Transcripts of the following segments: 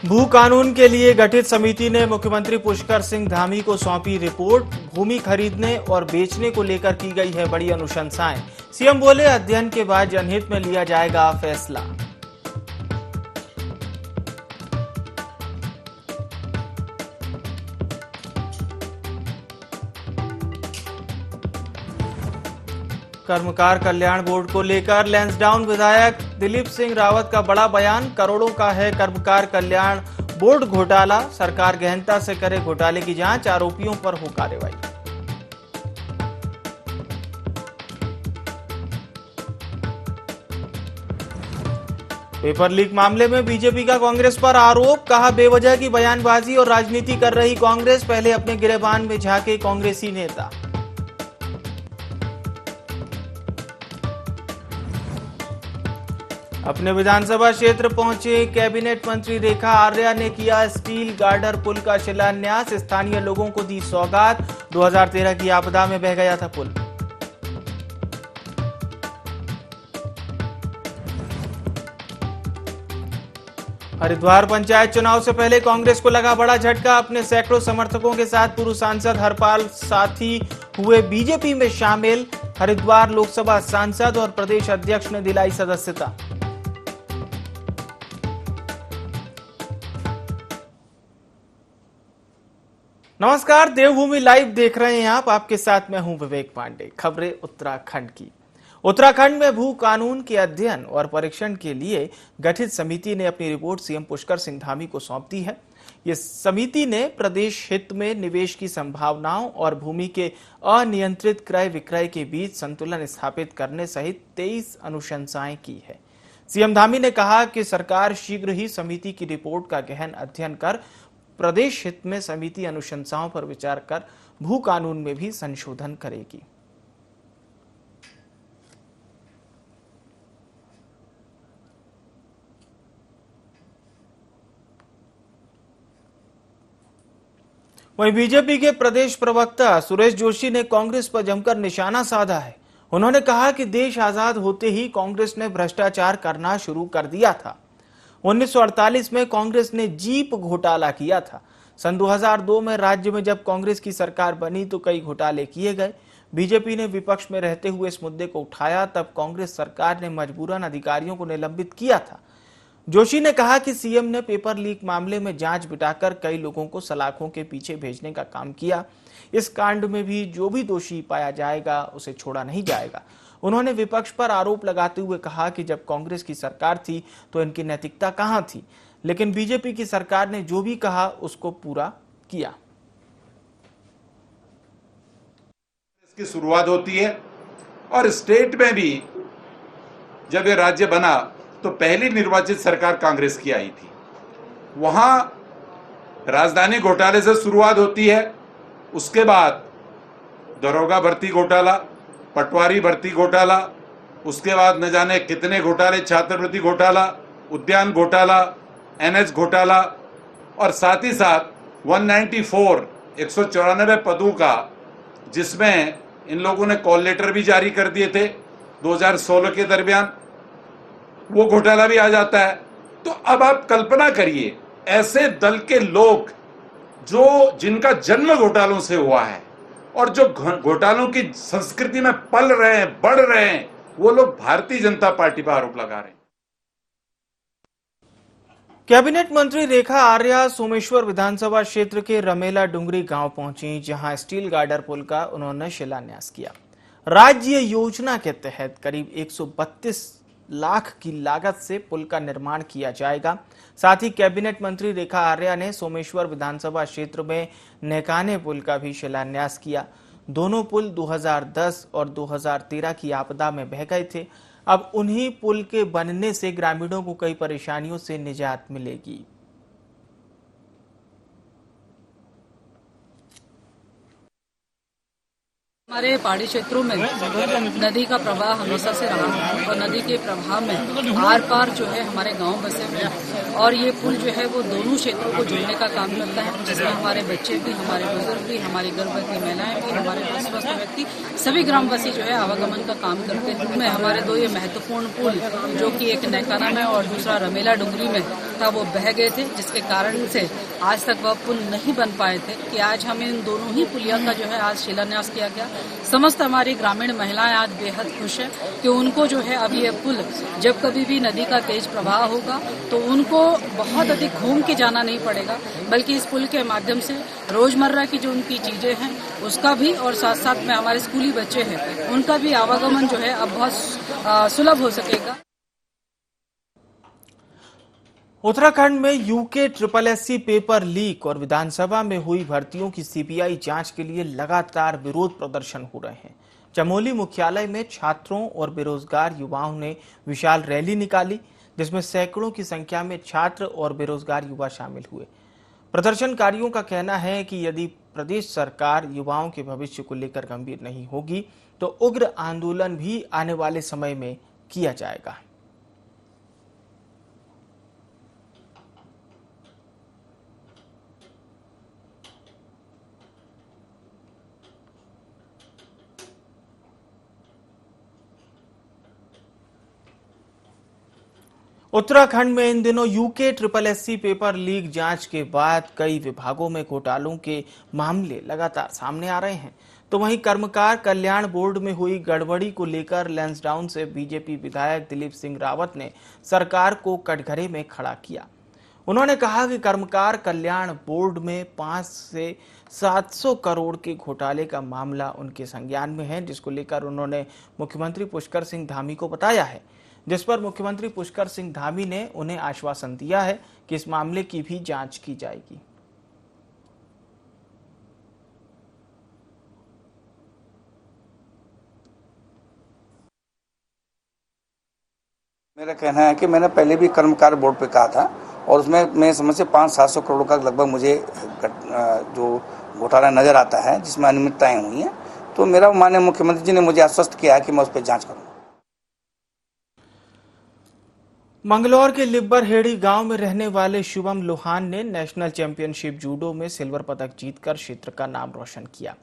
भू कानून के लिए गठित समिति ने मुख्यमंत्री पुष्कर सिंह धामी को सौंपी रिपोर्ट। भूमि खरीदने और बेचने को लेकर की गई है बड़ी अनुशंसाएं। सीएम बोले, अध्ययन के बाद जनहित में लिया जाएगा फैसला। कर्मकार कल्याण बोर्ड को लेकर लैंसडाउन विधायक दिलीप सिंह रावत का बड़ा बयान। करोड़ों का है कर्मकार कल्याण बोर्ड घोटाला, सरकार गहनता से करे घोटाले की जांच, आरोपियों पर हो कार्रवाई। पेपर लीक मामले में बीजेपी का कांग्रेस पर आरोप, कहा बेवजह की बयानबाजी और राजनीति कर रही कांग्रेस, पहले अपने गिरेबान में झांके कांग्रेसी नेता। अपने विधानसभा क्षेत्र पहुंचे कैबिनेट मंत्री रेखा आर्या ने किया स्टील गार्डर पुल का शिलान्यास। स्थानीय लोगों को दी सौगात। 2013 की आपदा में बह गया था पुल। हरिद्वार पंचायत चुनाव से पहले कांग्रेस को लगा बड़ा झटका। अपने सैकड़ों समर्थकों के साथ पूर्व सांसद हरपाल साथी हुए बीजेपी में शामिल। हरिद्वार लोकसभा सांसद और प्रदेश अध्यक्ष ने दिलाई सदस्यता। नमस्कार, देवभूमि लाइव देख रहे हैं आप। आपके साथ मैं हूं विवेक पांडे। खबरें उत्तराखंड की। उत्तराखंड में भू कानून के अध्ययन और परीक्षण के लिए गठित समिति ने अपनी रिपोर्ट सीएम पुष्कर सिंह धामी को सौंप दी है। ये समिति ने प्रदेश हित में निवेश की संभावनाओं और भूमि के अनियंत्रित क्रय विक्रय के बीच संतुलन स्थापित करने सहित 23 अनुशंसाएं की है। सीएम धामी ने कहा कि सरकार शीघ्र ही समिति की रिपोर्ट का गहन अध्ययन कर प्रदेश हित में समिति अनुशंसाओं पर विचार कर भू कानून में भी संशोधन करेगी। वहीं बीजेपी के प्रदेश प्रवक्ता सुरेश जोशी ने कांग्रेस पर जमकर निशाना साधा है। उन्होंने कहा कि देश आजाद होते ही कांग्रेस ने भ्रष्टाचार करना शुरू कर दिया था। 1948 में कांग्रेस ने जीप घोटाला किया था। सन 2002 में राज्य में जब कांग्रेस की सरकार बनी तो कई घोटाले किए गए। बीजेपी ने विपक्ष में रहते हुए इस मुद्दे को उठाया, तब कांग्रेस सरकार ने मजबूरन अधिकारियों को निलंबित किया था। जोशी ने कहा कि सीएम ने पेपर लीक मामले में जांच बिठाकर कई लोगों को सलाखों के पीछे भेजने का काम किया। इस कांड में भी जो भी दोषी पाया जाएगा उसे छोड़ा नहीं जाएगा। उन्होंने विपक्ष पर आरोप लगाते हुए कहा कि जब कांग्रेस की सरकार थी तो इनकी नैतिकता कहां थी, लेकिन बीजेपी की सरकार ने जो भी कहा उसको पूरा किया। इसकी शुरुआत होती है और स्टेट में भी जब ये राज्य बना तो पहली निर्वाचित सरकार कांग्रेस की आई थी। वहां राजधानी घोटाले से शुरुआत होती है। उसके बाद दरोगा भर्ती घोटाला, पटवारी भर्ती घोटाला, उसके बाद न जाने कितने घोटाले, छात्रवृत्ति घोटाला, उद्यान घोटाला, एनएच घोटाला और साथ ही साथ 194 पदों का, जिसमें इन लोगों ने कॉल लेटर भी जारी कर दिए थे 2016 के दरमियान, वो घोटाला भी आ जाता है। तो अब आप कल्पना करिए, ऐसे दल के लोग जिनका जन्म घोटालों से हुआ है और जो घोटालों की संस्कृति में पल रहे हैं, बढ़ रहे हैं, वो लोग भारतीय जनता पार्टी पर आरोप लगा रहे हैं। कैबिनेट मंत्री रेखा आर्या सोमेश्वर विधानसभा क्षेत्र के रमेला डुंगरी गांव पहुंची, जहां स्टील गार्डर पुल का उन्होंने शिलान्यास किया। राज्य योजना के तहत करीब 132 लाख की लागत से पुल का निर्माण किया जाएगा। साथ ही कैबिनेट मंत्री रेखा आर्या ने सोमेश्वर विधानसभा क्षेत्र में नेकाने पुल का भी शिलान्यास किया। दोनों पुल 2010 और 2013 की आपदा में बह गए थे। अब उन्हीं पुल के बनने से ग्रामीणों को कई परेशानियों से निजात मिलेगी। हमारे पहाड़ी क्षेत्रों में नदी का प्रवाह हमेशा से रहा है और नदी के प्रवाह में आर पार जो है हमारे गांव बसे हुए हैं और ये पुल जो है वो दोनों क्षेत्रों को जोड़ने का काम करता है, जिसमें हमारे बच्चे भी, हमारे बुजुर्ग भी, हमारी गर्भवती महिलाएं भी, हमारे स्वस्थ व्यक्ति, सभी ग्रामवासी जो है आवागमन का काम करते हैं। में हमारे दो ये महत्वपूर्ण पुल, जो कि एक नैकाना में और दूसरा रमेला डुंगरी में था वो बह गए थे, जिसके कारण से आज तक वह पुल नहीं बन पाए थे। कि आज हमें इन दोनों ही पुलिया का जो है आज शिलान्यास किया गया। समस्त हमारी ग्रामीण महिलाएं आज बेहद खुश है कि उनको जो है अब ये पुल जब कभी भी नदी का तेज प्रवाह होगा तो उनको बहुत अधिक घूम के जाना नहीं पड़ेगा, बल्कि इस पुल के माध्यम से रोजमर्रा की जो उनकी चीजें हैं उसका भी, और साथ साथ में हमारे स्कूली बच्चे हैं उनका भी आवागमन जो है अब बहुत सुलभ हो सकेगा। उत्तराखंड में यूके SSSC पेपर लीक और विधानसभा में हुई भर्तियों की सीबीआई जांच के लिए लगातार विरोध प्रदर्शन हो रहे हैं। चमोली मुख्यालय में छात्रों और बेरोजगार युवाओं ने विशाल रैली निकाली, जिसमें सैकड़ों की संख्या में छात्र और बेरोजगार युवा शामिल हुए। प्रदर्शनकारियों का कहना है कि यदि प्रदेश सरकार युवाओं के भविष्य को लेकर गंभीर नहीं होगी तो उग्र आंदोलन भी आने वाले समय में किया जाएगा। उत्तराखंड में इन दिनों यूके SSSC पेपर लीक जांच के बाद कई विभागों में घोटालों के मामले लगातार सामने आ रहे हैं। तो वहीं कर्मकार कल्याण बोर्ड में हुई गड़बड़ी को लेकर लैंसडाउन से बीजेपी विधायक दिलीप सिंह रावत ने सरकार को कटघरे में खड़ा किया। उन्होंने कहा कि कर्मकार कल्याण बोर्ड में 5 से 700 करोड़ के घोटाले का मामला उनके संज्ञान में है, जिसको लेकर उन्होंने मुख्यमंत्री पुष्कर सिंह धामी को बताया है, जिस पर मुख्यमंत्री पुष्कर सिंह धामी ने उन्हें आश्वासन दिया है कि इस मामले की भी जांच की जाएगी। मेरा कहना है कि मैंने पहले भी कर्मकार बोर्ड पे कहा था और उसमें मैं समझ से 500-700 करोड़ का लगभग मुझे जो घोटाला नजर आता है, जिसमें अनियमितताएं हुई हैं। तो मेरा माननीय मुख्यमंत्री जी ने मुझे आश्वस्त किया है कि मैं उस पर जांच करूंगा। मंगलौर के लिब्बरहेड़ी गांव में रहने वाले शुभम लोहान ने नेशनल चैंपियनशिप जूडो में सिल्वर पदक जीतकर क्षेत्र का नाम रोशन किया।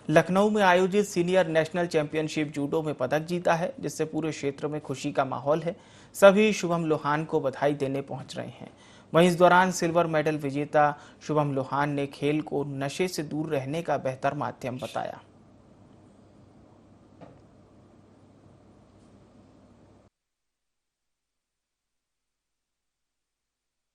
लखनऊ में आयोजित सीनियर नेशनल चैंपियनशिप जूडो में पदक जीता है, जिससे पूरे क्षेत्र में खुशी का माहौल है। सभी शुभम लोहान को बधाई देने पहुंच रहे हैं। वहीं इस दौरान सिल्वर मेडल विजेता शुभम लोहान ने खेल को नशे से दूर रहने का बेहतर माध्यम बताया।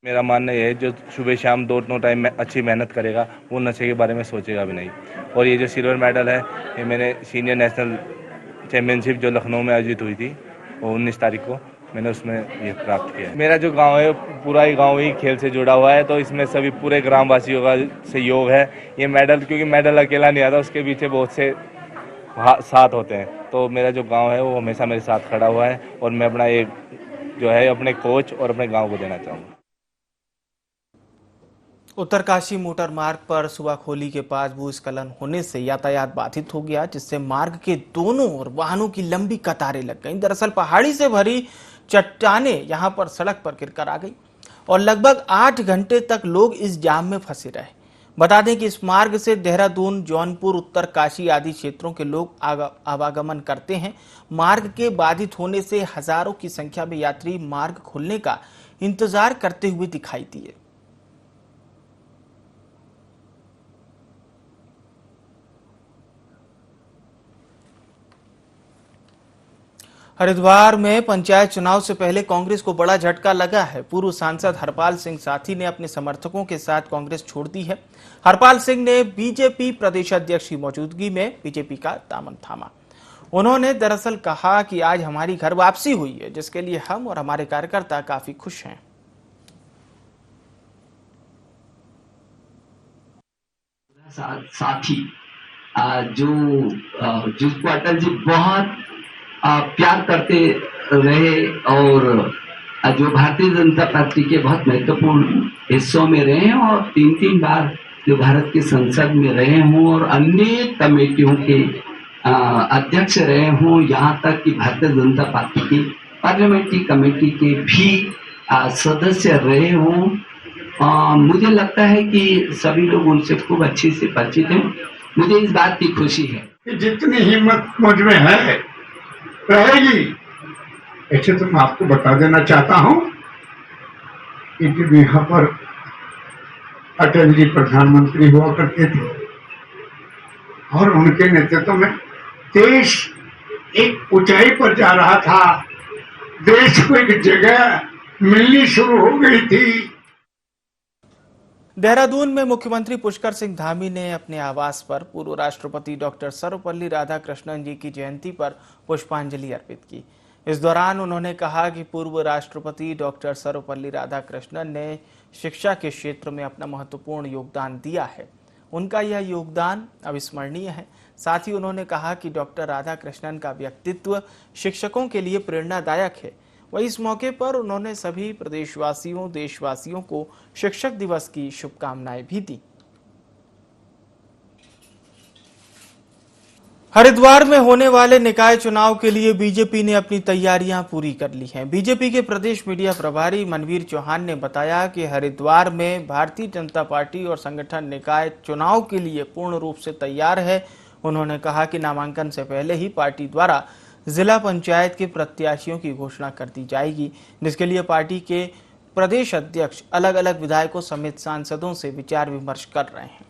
मेरा मानना यह है, जो सुबह शाम दोनों टाइम में अच्छी मेहनत करेगा वो नशे के बारे में सोचेगा भी नहीं। और ये जो सिल्वर मेडल है, ये मैंने सीनियर नेशनल चैम्पियनशिप जो लखनऊ में आयोजित हुई थी वो 19 तारीख को मैंने उसमें ये प्राप्त किया है। मेरा जो गांव है पूरा ही गांव ही खेल से जुड़ा हुआ है, तो इसमें सभी पूरे ग्रामवासियों का सहयोग है। ये मेडल, क्योंकि मेडल अकेला नहीं आता, उसके पीछे बहुत से साथ होते हैं। तो मेरा जो गाँव है वो हमेशा मेरे साथ खड़ा हुआ है और मैं अपना ये जो है अपने कोच और अपने गाँव को देना चाहूँगा। उत्तरकाशी मोटर मार्ग पर सुबाखोली के पास भूस्खलन होने से यातायात बाधित हो गया, जिससे मार्ग के दोनों ओर वाहनों की लंबी कतारें लग गईं। दरअसल पहाड़ी से भरी चट्टानें यहां पर सड़क पर गिरकर आ गई और लगभग 8 घंटे तक लोग इस जाम में फंसे रहे। बता दें कि इस मार्ग से देहरादून, जौनपुर, उत्तरकाशी आदि क्षेत्रों के लोग आवागमन करते हैं। मार्ग के बाधित होने से हजारों की संख्या में यात्री मार्ग खुलने का इंतजार करते हुए दिखाई दिए। हरिद्वार में पंचायत चुनाव से पहले कांग्रेस को बड़ा झटका लगा है। पूर्व सांसद हरपाल सिंह साथी ने अपने समर्थकों के साथ कांग्रेस छोड़ दी है। हरपाल सिंह ने बीजेपी प्रदेश अध्यक्ष की मौजूदगी में बीजेपी का दामन थामा। उन्होंने दरअसल कहा कि आज हमारी घर वापसी हुई है, जिसके लिए हम और हमारे कार्यकर्ता काफी खुश हैं। साथी जिसको अटल जी बहुत प्यार करते रहे और जो भारतीय जनता पार्टी के बहुत महत्वपूर्ण हिस्सों में रहे हैं और 3 बार जो भारत की संसद में रहे हों और अनेक कमेटियों के अध्यक्ष रहे हों, यहाँ तक कि भारतीय जनता पार्टी की पार्लियामेंट्री कमेटी के भी सदस्य रहे हों। मुझे लगता है कि सभी लोग उनसे खूब अच्छे से परिचित हैं। मुझे इस बात की खुशी है कि जितनी हिम्मत मुझ में है रहेगी। ऐसे तो मैं आपको बता देना चाहता हूं कि यहाँ पर अटल जी प्रधानमंत्री हुआ करते थे और उनके नेतृत्व में देश एक ऊंचाई पर जा रहा था। देश को एक जगह मिलनी शुरू हो गई थी। देहरादून में मुख्यमंत्री पुष्कर सिंह धामी ने अपने आवास पर पूर्व राष्ट्रपति डॉक्टर सर्वपल्ली राधाकृष्णन जी की जयंती पर पुष्पांजलि अर्पित की। इस दौरान उन्होंने कहा कि पूर्व राष्ट्रपति डॉक्टर सर्वपल्ली राधाकृष्णन ने शिक्षा के क्षेत्र में अपना महत्वपूर्ण योगदान दिया है। उनका यह योगदान अविस्मरणीय है। साथ ही उन्होंने कहा कि डॉक्टर राधाकृष्णन का व्यक्तित्व शिक्षकों के लिए प्रेरणादायक है। वहीं इस मौके पर उन्होंने सभी प्रदेशवासियों देशवासियों को शिक्षक दिवस की शुभकामनाएं भी दी। हरिद्वार में होने वाले निकाय चुनाव के लिए बीजेपी ने अपनी तैयारियां पूरी कर ली हैं। बीजेपी के प्रदेश मीडिया प्रभारी मनवीर चौहान ने बताया कि हरिद्वार में भारतीय जनता पार्टी और संगठन निकाय चुनाव के लिए पूर्ण रूप से तैयार है। उन्होंने कहा कि नामांकन से पहले ही पार्टी द्वारा जिला पंचायत के प्रत्याशियों की घोषणा कर दी जाएगी, जिसके लिए पार्टी के प्रदेश अध्यक्ष अलग अलग विधायकों समेत सांसदों से विचार विमर्श कर रहे हैं।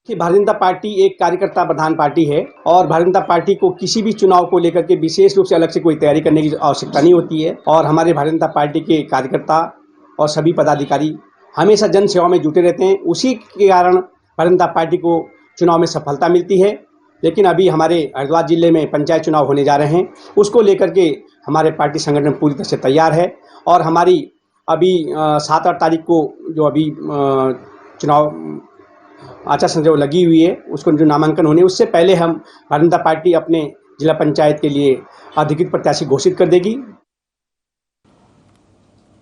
कि भारतीय जनता पार्टी एक कार्यकर्ता प्रधान पार्टी है और भारतीय जनता पार्टी को किसी भी चुनाव को लेकर के विशेष रूप से अलग से कोई तैयारी करने की आवश्यकता नहीं होती है। और हमारे भारतीय जनता पार्टी के कार्यकर्ता और सभी पदाधिकारी हमेशा जन सेवा में जुटे रहते हैं। उसी के कारण भारतीय जनता पार्टी को चुनाव में सफलता मिलती है। लेकिन अभी हमारे हरिद्वार जिले में पंचायत चुनाव होने जा रहे हैं, उसको लेकर के हमारे पार्टी संगठन पूरी तरह से तैयार है। और हमारी अभी 7-8 तारीख को जो अभी चुनाव आचार संहिता लगी हुई है, उसको जो नामांकन होने उससे पहले हम भारतीय जनता पार्टी अपने जिला पंचायत के लिए अधिकृत प्रत्याशी घोषित कर देगी।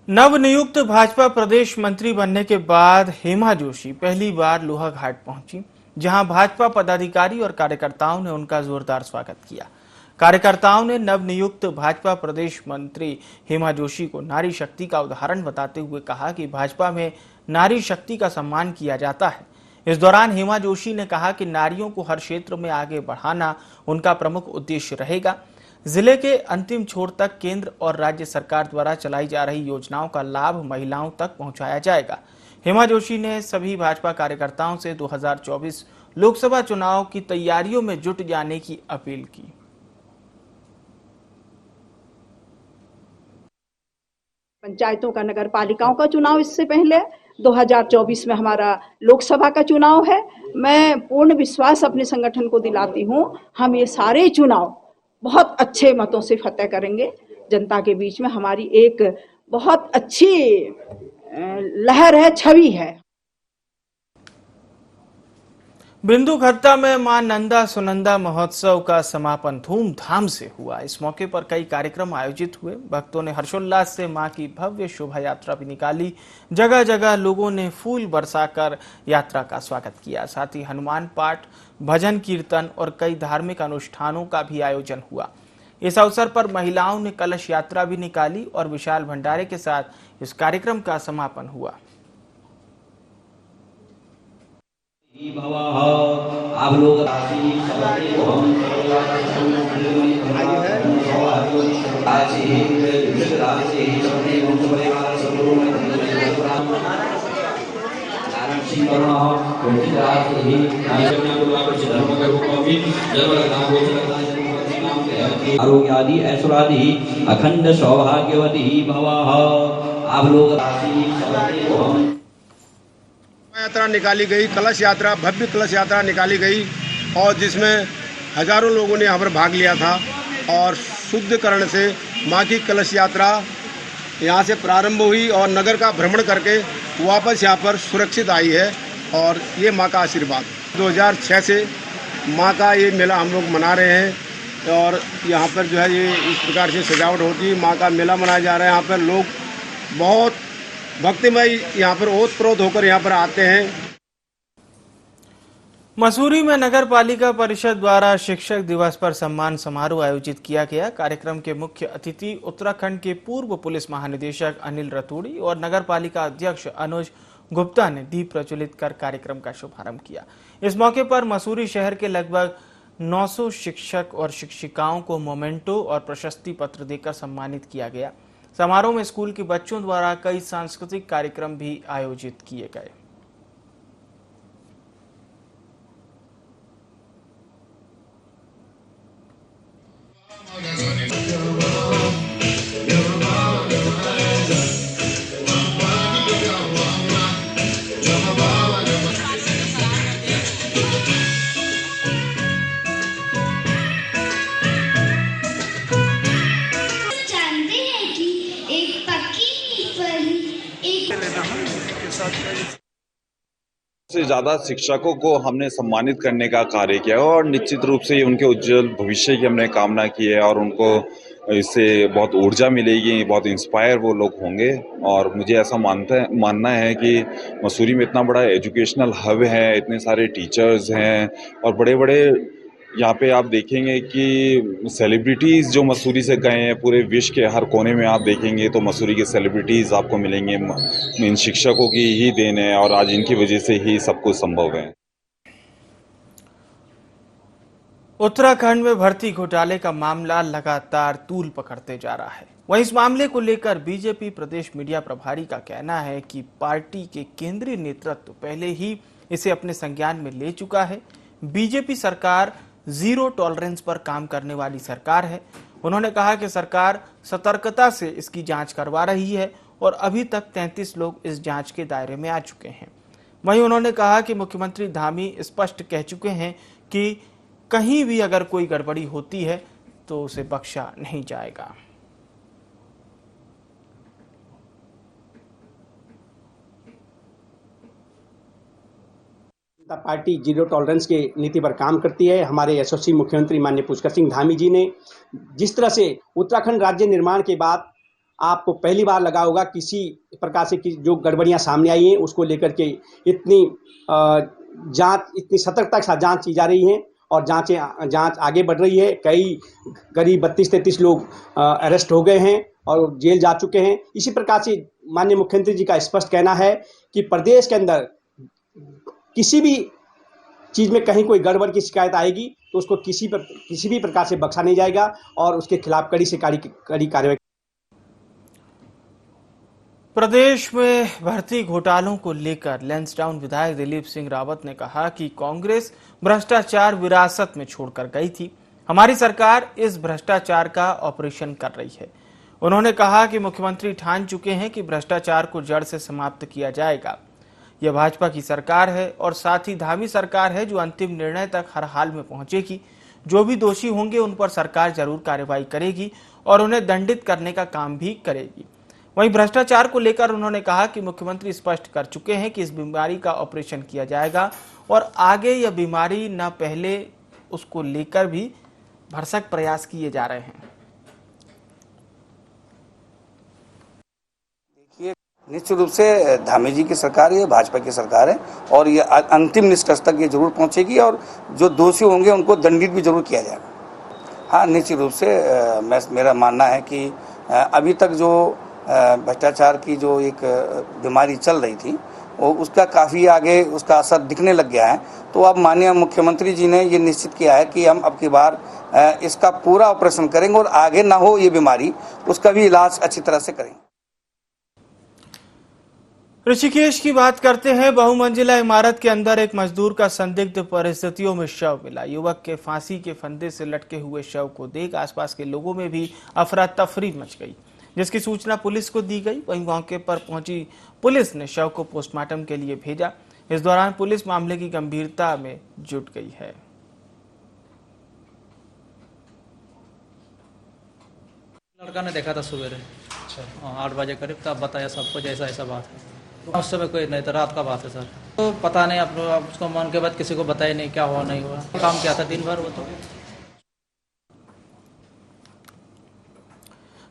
नवनियुक्त भाजपा प्रदेश मंत्री बनने के बाद हेमा जोशी पहली बार लोहाघाट पहुंची, जहां भाजपा पदाधिकारी और कार्यकर्ताओं ने उनका जोरदार स्वागत किया। कार्यकर्ताओं ने नवनियुक्त भाजपा प्रदेश मंत्री हेमा जोशी को नारी शक्ति का उदाहरण बताते हुए कहा कि भाजपा में नारी शक्ति का सम्मान किया जाता है। इस दौरान हेमा जोशी ने कहा कि नारियों को हर क्षेत्र में आगे बढ़ाना उनका प्रमुख उद्देश्य रहेगा। जिले के अंतिम छोर तक केंद्र और राज्य सरकार द्वारा चलाई जा रही योजनाओं का लाभ महिलाओं तक पहुंचाया जाएगा। हेमा जोशी ने सभी भाजपा कार्यकर्ताओं से 2024 लोकसभा चुनाव की तैयारियों में जुट जाने की अपील की। पंचायतों का, नगर पालिकाओं का चुनाव इससे पहले 2024 में हमारा लोकसभा का चुनाव है। मैं पूर्ण विश्वास अपने संगठन को दिलाती हूँ, हम ये सारे चुनाव बहुत अच्छे मतों से फतेह करेंगे। जनता के बीच में हमारी एक बहुत अच्छी लहर है, छवि है। बिंदु खत्ता में मां नंदा सुनंदा महोत्सव का समापन धूमधाम से हुआ। इस मौके पर कई कार्यक्रम आयोजित हुए। भक्तों ने हर्षोल्लास से मां की भव्य शोभा यात्रा भी निकाली। जगह जगह लोगों ने फूल बरसाकर यात्रा का स्वागत किया। साथ ही हनुमान पाठ, भजन कीर्तन और कई धार्मिक अनुष्ठानों का भी आयोजन हुआ। इस अवसर पर महिलाओं ने कलश यात्रा भी निकाली और विशाल भंडारे के साथ इस कार्यक्रम का समापन हुआ। आप लोग आरोग्य आदि ऐश्वर्यादि अखंड सौभाग्यवती भवः। आप लोग यात्रा निकाली गई, कलश यात्रा, भव्य कलश यात्रा निकाली गई और जिसमें हजारों लोगों ने यहाँ पर भाग लिया था। और शुद्धकरण से माँ की कलश यात्रा यहाँ से प्रारंभ हुई और नगर का भ्रमण करके वापस यहाँ पर सुरक्षित आई है। और ये माँ का आशीर्वाद 2006 से माँ का ये मेला हम लोग मना रहे हैं। और यहाँ पर जो है ये इस प्रकार से सजावट होती है, माँ का मेला मनाया जा रहा है। यहाँ पर लोग बहुत भक्तिमय यहाँ पर ओतप्रोत होकर यहाँ पर आते हैं। मसूरी में नगर पालिका परिषद द्वारा शिक्षक दिवस पर सम्मान समारोह आयोजित किया गया। कार्यक्रम के मुख्य अतिथि उत्तराखंड के पूर्व पुलिस महानिदेशक अनिल रतूड़ी और नगर पालिका अध्यक्ष अनुज गुप्ता ने दीप प्रज्वलित कर कार्यक्रम का शुभारंभ किया। इस मौके पर मसूरी शहर के लगभग 900 शिक्षक और शिक्षिकाओं को मोमेंटो और प्रशस्ति पत्र देकर सम्मानित किया गया। समारोह में स्कूल के बच्चों द्वारा कई सांस्कृतिक कार्यक्रम भी आयोजित किए गए। से ज़्यादा शिक्षकों को हमने सम्मानित करने का कार्य किया और निश्चित रूप से उनके उज्जवल भविष्य की हमने कामना की है और उनको इससे बहुत ऊर्जा मिलेगी, बहुत इंस्पायर वो लोग होंगे। और मुझे ऐसा मानना है कि मसूरी में इतना बड़ा एजुकेशनल हब है, इतने सारे टीचर्स हैं और बड़े बड़े यहाँ पे आप देखेंगे कि सेलिब्रिटीज़ जो मसूरी से गए हैं, पूरे विश्व के हर कोने में आप देखेंगे तो मसूरी के सेलिब्रिटीज़ आपको मिलेंगे। इन शिक्षकों की ही देन है और आज इनकी वजह से ही सब कुछ संभव है। उत्तराखंड में भर्ती घोटाले का मामला लगातार तूल पकड़ते जा रहा है। वहीं इस मामले को लेकर बीजेपी प्रदेश मीडिया प्रभारी का कहना है कि पार्टी के केंद्रीय नेतृत्व पहले ही इसे अपने संज्ञान में ले चुका है। बीजेपी सरकार जीरो टॉलरेंस पर काम करने वाली सरकार है। उन्होंने कहा कि सरकार सतर्कता से इसकी जांच करवा रही है और अभी तक 33 लोग इस जांच के दायरे में आ चुके हैं। वहीं उन्होंने कहा कि मुख्यमंत्री धामी स्पष्ट कह चुके हैं कि कहीं भी अगर कोई गड़बड़ी होती है तो उसे बख्शा नहीं जाएगा। जनता पार्टी जीरो टॉलरेंस के नीति पर काम करती है। हमारे यशस्वी मुख्यमंत्री माननीय पुष्कर सिंह धामी जी ने जिस तरह से उत्तराखंड राज्य निर्माण के बाद आपको पहली बार लगा होगा किसी प्रकार से जो गड़बड़ियां सामने आई हैं उसको लेकर के इतनी जांच, इतनी सतर्कता के साथ जांच की जा रही है और जांच आगे बढ़ रही है। कई करीब 32-33 लोग अरेस्ट हो गए हैं और जेल जा चुके हैं। इसी प्रकार से माननीय मुख्यमंत्री जी का स्पष्ट कहना है कि प्रदेश के अंदर किसी भी चीज में कहीं कोई गड़बड़ की शिकायत आएगी तो उसको किसी भी प्रकार से बख्शा नहीं जाएगा और उसके खिलाफ कड़ी से कड़ी कार्रवाई। प्रदेश में भर्ती घोटालों को लेकर लैंसडाउन विधायक दिलीप सिंह रावत ने कहा कि कांग्रेस भ्रष्टाचार विरासत में छोड़कर गई थी। हमारी सरकार इस भ्रष्टाचार का ऑपरेशन कर रही है। उन्होंने कहा कि मुख्यमंत्री ठान चुके हैं कि भ्रष्टाचार को जड़ से समाप्त किया जाएगा। यह भाजपा की सरकार है और साथ ही धामी सरकार है जो अंतिम निर्णय तक हर हाल में पहुंचेगी। जो भी दोषी होंगे उन पर सरकार जरूर कार्रवाई करेगी और उन्हें दंडित करने का काम भी करेगी। वहीं भ्रष्टाचार को लेकर उन्होंने कहा कि मुख्यमंत्री स्पष्ट कर चुके हैं कि इस बीमारी का ऑपरेशन किया जाएगा और आगे यह बीमारी न पहले उसको लेकर भी भरसक प्रयास किए जा रहे हैं। निश्चित रूप से धामी जी की सरकार है, भाजपा की सरकार है और ये अंतिम निष्कर्ष तक ये जरूर पहुंचेगी और जो दोषी होंगे उनको दंडित भी जरूर किया जाएगा। हाँ, निश्चित रूप से मेरा मानना है कि अभी तक जो भ्रष्टाचार की जो एक बीमारी चल रही थी वो उसका काफ़ी आगे उसका असर दिखने लग गया है। तो अब माननीय मुख्यमंत्री जी ने ये निश्चित किया है कि हम अब की बार इसका पूरा ऑपरेशन करेंगे और आगे ना हो ये बीमारी, उसका भी इलाज अच्छी तरह से करेंगे। ऋषिकेश की बात करते हैं। बहुमंजिला इमारत के अंदर एक मजदूर का संदिग्ध परिस्थितियों में शव मिला। युवक के फांसी के फंदे से लटके हुए शव को देख आसपास के लोगों में भी अफरा तफरी मच गई, जिसकी सूचना पुलिस को दी गई। वहीं मौके पर पहुंची पुलिस ने शव को पोस्टमार्टम के लिए भेजा। इस दौरान पुलिस मामले की गंभीरता में जुट गई है। लड़का ने देखा था सवेरे 8 बजे करीब, तब बताया सबको जैसा ऐसा बात है। उस समय कोई नहीं था, रात का बात है सर। तो पता नहीं, अब उसको मन के बाद किसी को बताया नहीं क्या हुआ नहीं हुआ। काम किया था दिन भर वो। तो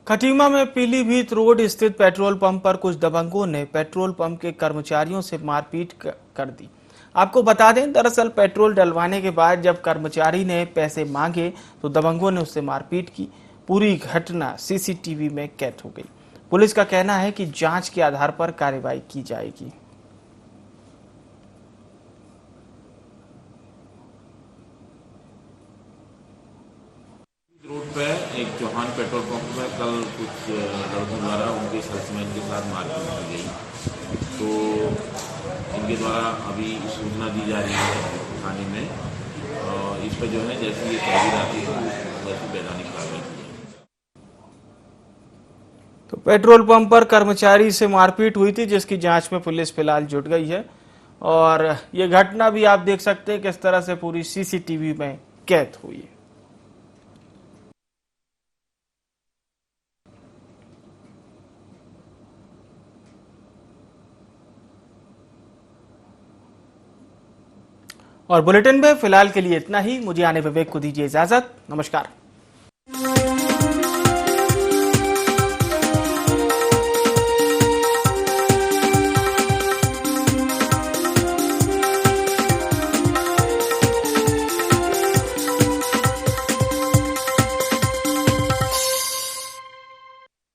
खटीमा में पीलीभीत रोड स्थित पेट्रोल पंप पर कुछ दबंगों ने पेट्रोल पंप के कर्मचारियों से मारपीट कर दी। आपको बता दें, दरअसल पेट्रोल डलवाने के बाद जब कर्मचारी ने पैसे मांगे तो दबंगों ने उससे मारपीट की। पूरी घटना सीसीटीवी में कैद हो गई। पुलिस का कहना है कि जांच के आधार पर कार्रवाई की जाएगी। एक चौहान पेट्रोल पंप में कल कुछ लड़कों द्वारा उनके सेल्समैन के साथ मारपीट की गई। तो इनके द्वारा अभी सूचना दी जा रही है थाने में, और इस पर जो है जैसे ये तहरीर आती है वैसी वैधानिक कार्रवाई की जाएगी। तो पेट्रोल पंप पर कर्मचारी से मारपीट हुई थी, जिसकी जांच में पुलिस फिलहाल जुट गई है। और ये घटना भी आप देख सकते हैं किस तरह से पूरी सीसीटीवी में कैद हुई है। और बुलेटिन में फिलहाल के लिए इतना ही। मुझे आने विवेक को दीजिए इजाजत। नमस्कार।